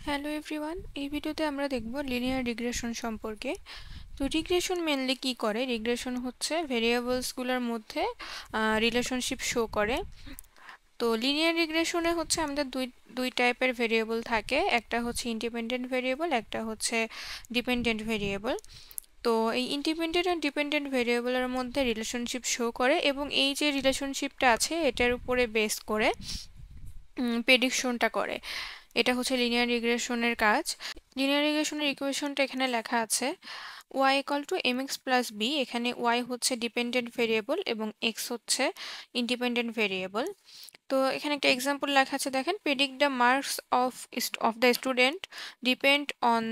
Hello everyone, এই ভিডিওতে আমরা দেখব লিনিয়ার রিগ্রেশন সম্পর্কে। তো রিগ্রেশন মেনলি কি করে? রিগ্রেশন হচ্ছে ভেরিয়েবলসগুলোর মধ্যে রিলেশনশিপ শো করে। তো লিনিয়ার রিগ্রেশনে হচ্ছে আমাদের দুই দুই টাইপের ভেরিয়েবল থাকে, একটা হচ্ছে ইন্ডিপেন্ডেন্ট ভেরিয়েবল, একটা হচ্ছে ডিপেন্ডেন্ট ভেরিয়েবল। তো এই ইন্ডিপেন্ডেন্ট আর ডিপেন্ডেন্ট ভেরিয়েবলের মধ্যে রিলেশনশিপ শো করে এবং এই যে রিলেশনশিপটা আছে এটার উপরে বেস করে প্রেডিকশনটা করে। এটা হচ্ছে লিনিয়ার রিগ্রেশনের কাজ। লিনিয়ার রিগ্রেশনের ইকুয়েশনটা এখানে লেখা আছে y equal to mx plus b। এখানে y হচ্ছে ডিপেন্ডেন্ট ভেরিয়েবল এবং x হচ্ছে ইন্ডিপেন্ডেন্ট ভেরিয়েবল। তো এখানে একটা এক্সাম্পল লেখা আছে, দেখেন, predict the marks of the student depend on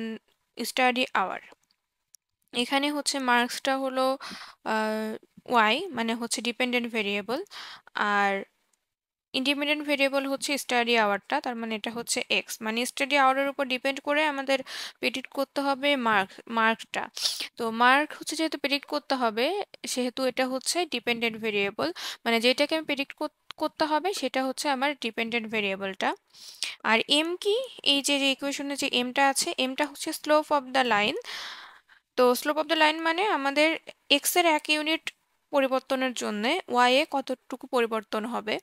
study hour. এখানে হচ্ছে মার্কসটা হলো y, মানে হচ্ছে ডিপেন্ডেন্ট ভেরিয়েবল, আর ইন্ডিপেন্ডেন্ট ভেরিয়েবল হচ্ছে স্টাডি আওয়ারটা, তার মানে এটা হচ্ছে এক্স, মানে স্টাডি আওয়ারের উপর ডিপেন্ড করে আমাদের প্রেডিক্ট করতে হবে মার্কটা। তো মার্ক হচ্ছে যেহেতু প্রেডিক্ট করতে হবে, সেহেতু এটা হচ্ছে ডিপেন্ডেন্ট ভেরিয়েবল, মানে যেটাকে আমি প্রেডিক্ট করতে হবে সেটা হচ্ছে আমার ডিপেন্ডেন্ট ভেরিয়েবলটা। আর এম কি? এই যে ইকুয়েশনে যে এমটা আছে, এমটা হচ্ছে স্লোপ অফ দ্য লাইন। তো স্লোপ অফ দ্য লাইন মানে আমাদের এক্স এর 1 ইউনিট পরিবর্তনের জন্য ওয়াই এ কতটুকু পরিবর্তন হবে।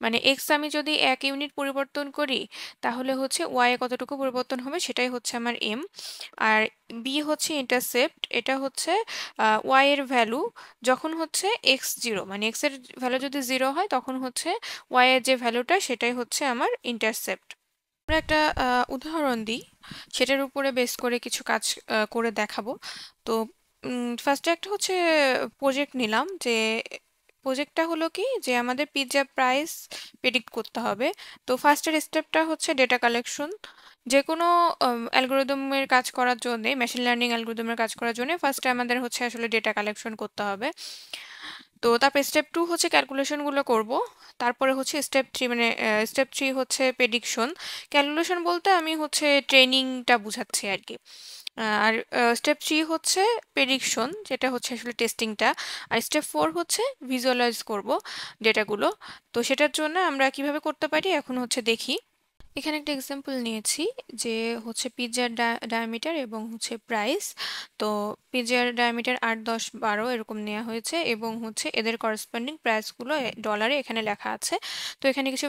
মানে এক্স আমি যদি 1 ইউনিট পরিবর্তন করি তাহলে হচ্ছে ওয়াই এ কতটুকু পরিবর্তন হবে, সেটাই হচ্ছে আমার এম। আর বি হচ্ছে ইন্টারসেপ্ট, এটা হচ্ছে ওয়াই এর ভ্যালু যখন হচ্ছে এক্স জিরো, মানে এক্স এর ভ্যালু যদি জিরো হয় তখন হচ্ছে ওয়াই এর যে ভ্যালুটা সেটাই হচ্ছে আমার ইন্টারসেপ্ট। আমরা একটা উদাহরণ দিই, সেটার উপরে বেস করে কিছু কাজ করে দেখাবো। তো ফার্স্টে একটা হচ্ছে প্রজেক্ট নিলাম, যে প্রজেক্টটা হলো কি, যে আমাদের পিৎজা প্রাইস প্রেডিক্ট করতে হবে। তো ফার্স্টের স্টেপটা হচ্ছে ডেটা কালেকশন। যে কোনো অ্যালগোরিদমের কাজ করার জন্য, মেশিন লার্নিং অ্যালগোরিদমের কাজ করার জন্য ফার্স্টে আমাদের হচ্ছে আসলে ডেটা কালেকশন করতে হবে। তো তারপর স্টেপ 2 হচ্ছে ক্যালকুলেশনগুলো করব। তারপরে হচ্ছে স্টেপ 3, মানে স্টেপ 3 হচ্ছে প্রেডিকশন। ক্যালকুলেশন বলতে আমি হচ্ছে ট্রেনিংটা বুঝাচ্ছি আর কি। আর স্টেপ 3 হচ্ছে প্রেডিকশন, যেটা হচ্ছে আসলে টেস্টিংটা। আর স্টেপ 4 হচ্ছে ভিজুয়ালাইজ করব ডেটাগুলো। তো সেটার জন্য আমরা কিভাবে করতে পারি এখন হচ্ছে দেখি। এখানে একটা এক্সাম্পল নিয়েছি, যে হচ্ছে পিৎজার ডায়ামিটার এবং হচ্ছে প্রাইস। তো পিৎজার ডায়ামিটার 8, 10, 12 এরকম নেওয়া হয়েছে এবং হচ্ছে এদের করেসপন্ডিং প্রাইসগুলো ডলারে এখানে লেখা আছে। তো এখানে কিছু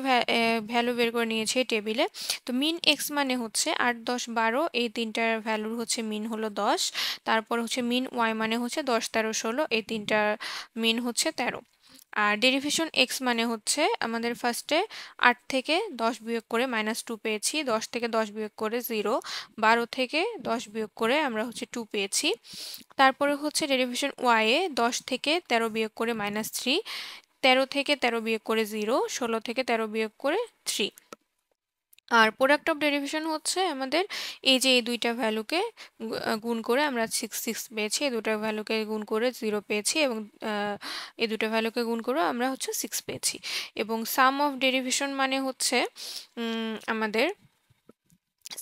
ভ্যালু বের করে নিয়েছি এই টেবিলে। তো মিন এক্স মানে হচ্ছে 8, 10, 12, এই তিনটার ভ্যালুর হচ্ছে মিন হলো 10। তারপর হচ্ছে মিন ওয়াই মানে হচ্ছে 10, 13, 16, এই তিনটার মিন হচ্ছে 13। আর ডেরিভেশন এক্স মানে হচ্ছে আমাদের ফার্স্টে 8 থেকে 10 বিয়োগ করে -2 পেয়েছি, 10 থেকে 10 বিয়োগ করে 0, 12 থেকে 10 বিয়োগ করে আমরা হচ্ছে 2 পেয়েছি। তারপরে হচ্ছে ডেরিভেশন ওয়াই এ 10 থেকে 13 বিয়োগ করে -3, 13 থেকে 13 বিয়োগ করে 0, 16 থেকে 13 বিয়োগ করে 3। আর প্রোডাক্ট অফ ডেরিভেশন হচ্ছে আমাদের এই যে এই দুইটা ভ্যালুকে গুণ করে আমরা 6 পেয়েছি, এই দুটো ভ্যালুকে গুণ করে 0 পেয়েছি, এবং এই দুটো ভ্যালুকে গুণ করে আমরা হচ্ছে 6 পেয়েছি। এবং সাম অফ ডেরিভেশন মানে হচ্ছে আমাদের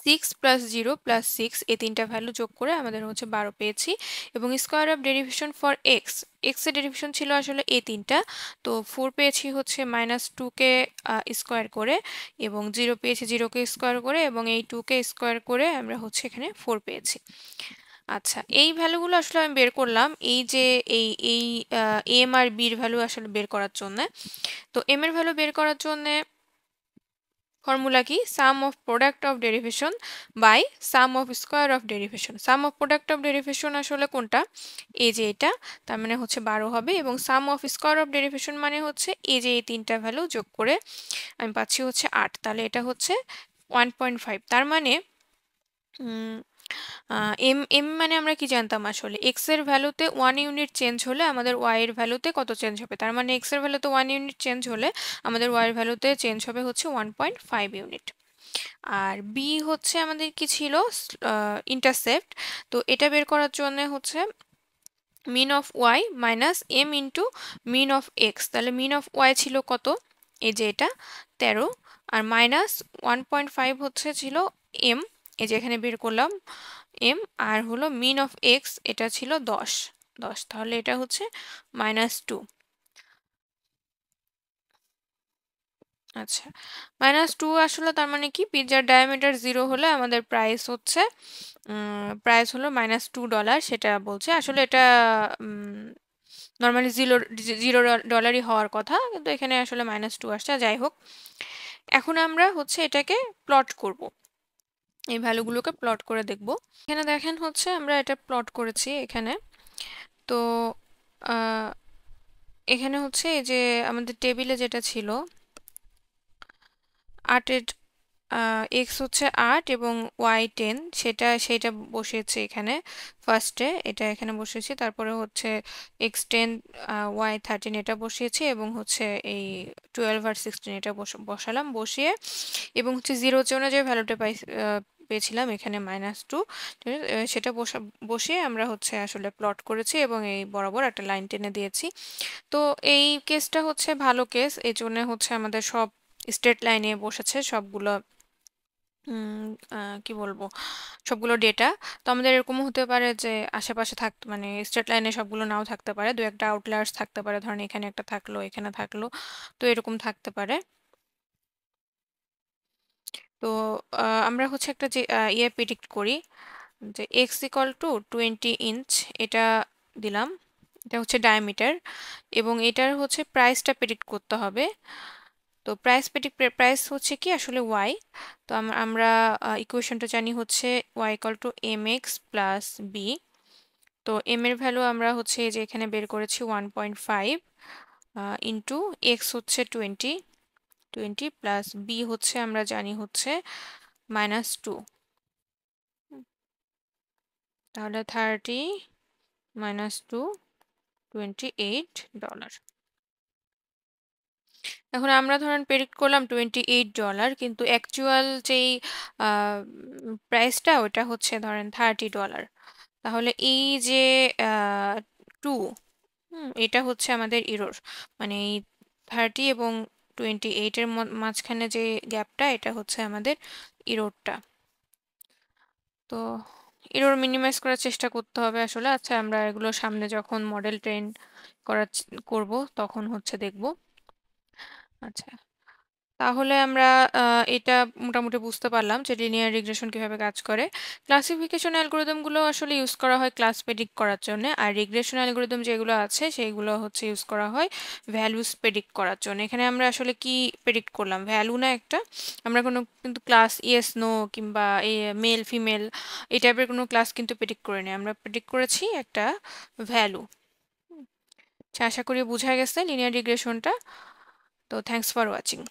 6 প্লাস 0 প্লাস 6, এই তিনটা ভ্যালু যোগ করে আমাদের হচ্ছে 12 পেয়েছি। এবং square of derivation for x, x এর ডেরিভেশন ছিল আসলে এই তিনটা। তো 4 পেয়েছি হচ্ছে -2কে স্কোয়ার করে, এবং 0 পেয়েছি 0কে স্কোয়ার করে, এবং এই 2কে স্কোয়ার করে আমরা হচ্ছে এখানে 4 পেয়েছি। আচ্ছা, এই ভ্যালুগুলো আসলে আমি বের করলাম এই যে এই এই এম আর বির ভ্যালু আসলে বের করার জন্য। তো এম এর ভ্যালু বের করার জন্য ফর্মুলা কি? Sum of product of derivation by sum of square of derivation. Sum of product of derivation আসলে কোনটা? এই যে এটা, তার মানে হচ্ছে 12 হবে, এবং সাম অফ স্কোয়ার অফ ডেরিভেশন মানে হচ্ছে এই যে এই তিনটা ভ্যালু যোগ করে আমি পাচ্ছি হচ্ছে 8, তাহলে এটা হচ্ছে 1.5। তার মানে এম এম মানে আমরা কি জানতাম আসলে, এক্স এর ভ্যালুতে 1 ইউনিট চেঞ্জ হলে আমাদের ওয়াই এর ভ্যালুতে কত চেঞ্জ হবে। তার মানে এক্স এর ভ্যালুতে 1 ইউনিট চেঞ্জ হলে আমাদের ওয়াই এর ভ্যালুতে চেঞ্জ হবে হচ্ছে 1.5 ইউনিট। আর বি হচ্ছে আমাদের কি ছিল? ইন্টারসেপ্ট। তো এটা বের করার জন্য হচ্ছে mean of Y minus M into mean of X. তাহলে মিন অফ ওয়াই ছিল কত? এই যে এটা 13, আর মাইনাস 1.5 হচ্ছে ছিল এম, এই যে এখানে বের করলাম এম, আর হলো মিন অফ এক্স, এটা ছিল 10, 10, তাহলে এটা হচ্ছে -2। আচ্ছা, -2 আসলে তার মানে কি, পিৎজার ডায়ামিটার 0 হলে আমাদের প্রাইস হচ্ছে প্রাইস হলো -$2, সেটা বলছে। আসলে এটা নর্মালি 0 ডলারই হওয়ার কথা, কিন্তু এখানে আসলে -2 আসছে। যাই হোক, এখন আমরা হচ্ছে এটাকে প্লট করব, এই ভ্যালুগুলোকে প্লট করে দেখব। এখানে দেখেন হচ্ছে আমরা এটা প্লট করেছি এখানে। তো এখানে হচ্ছে এই যে আমাদের টেবিলে যেটা ছিল 8-এর এক্স হচ্ছে 8 এবং ওয়াই 10, সেটা বসিয়েছে এখানে ফার্স্টে, এটা এখানে বসিয়েছি। তারপরে হচ্ছে x10 y13 এটা বসিয়েছি, এবং হচ্ছে এই 12 আর 16 এটা বসালাম, বসিয়ে এবং হচ্ছে 0 জন্য যে ভ্যালুটা পেয়েছিলাম এখানে -2, সেটা বসিয়ে আমরা হচ্ছে আসলে প্লট করেছি এবং এই বরাবর একটা লাইন টেনে দিয়েছি। তো এই কেসটা হচ্ছে ভালো কেস, এই জন্য হচ্ছে আমাদের সব স্ট্রেট লাইনে বসেছে সবগুলো, কি বলবো, সবগুলো ডেটা। তো আমাদের এরকমও হতে পারে যে আশেপাশে থাকতে, মানে স্ট্রেট লাইনে সবগুলো নাও থাকতে পারে, দু একটা আউটলায়ার্স থাকতে পারে, ধরেন এখানে একটা থাকলো, এখানে থাকলো, তো এরকম থাকতে পারে। তো আমরা হচ্ছে একটা যে প্রেডিক্ট করি যে x = 20 ইঞ্চ, এটা দিলাম, এটা হচ্ছে ডায়ামিটার, এবং এটার হচ্ছে প্রাইসটা প্রেডিক্ট করতে হবে। তো প্রাইস হচ্ছে কি আসলে y। তো আমরা ইকুয়েশনটা জানি হচ্ছে y = mx + b। তো m এর ভ্যালু আমরা হচ্ছে এই যে এখানে বের করেছি 1.5 ইন্টু x হচ্ছে 20 প্লাস b হচ্ছে আমরা জানি হচ্ছে -2, তাহলে 30 -2 $28। এখন আমরা ধরেন প্রেডিক্ট করলাম $28, কিন্তু অ্যাকচুয়াল যেই প্রাইসটা ওটা হচ্ছে ধরেন $30। তাহলে এই যে 2, এটা হচ্ছে আমাদের ইরর, মানে এই 30 এবং 28-এর মাঝখানে যে গ্যাপটা, এটা হচ্ছে আমাদের ইররটা। তো ইরর মিনিমাইজ করার চেষ্টা করতে হবে আসলে। আচ্ছা, আমরা এগুলো সামনে যখন মডেল ট্রেন করব তখন হচ্ছে দেখব। আচ্ছা, তাহলে আমরা এটা মোটামুটি বুঝতে পারলাম যে লিনিয়ার রিগ্রেশন কিভাবে কাজ করে। ক্লাসিফিকেশন অ্যালগরিদমগুলো আসলে ইউজ করা হয় ক্লাস প্রেডিক্ট করার জন্য, আর রিগ্রেশন অ্যালগরিদম যেগুলো আছে সেইগুলো হচ্ছে ইউজ করা হয় ভ্যালুস প্রেডিক্ট করার জন্য। এখানে আমরা আসলে কি প্রেডিক্ট করলাম, ভ্যালু না একটা, আমরা কোনো কিন্তু ক্লাস ইয়েস নো কিংবা মেল ফিমেল এই টাইপের কোনো ক্লাস কিন্তু প্রেডিক্ট করিনি, আমরা প্রেডিক্ট করেছি একটা ভ্যালু। আশা করি বোঝা গেছে লিনিয়ার রিগ্রেশনটা। তো থ্যাঙ্কস ফর ওয়াচিং।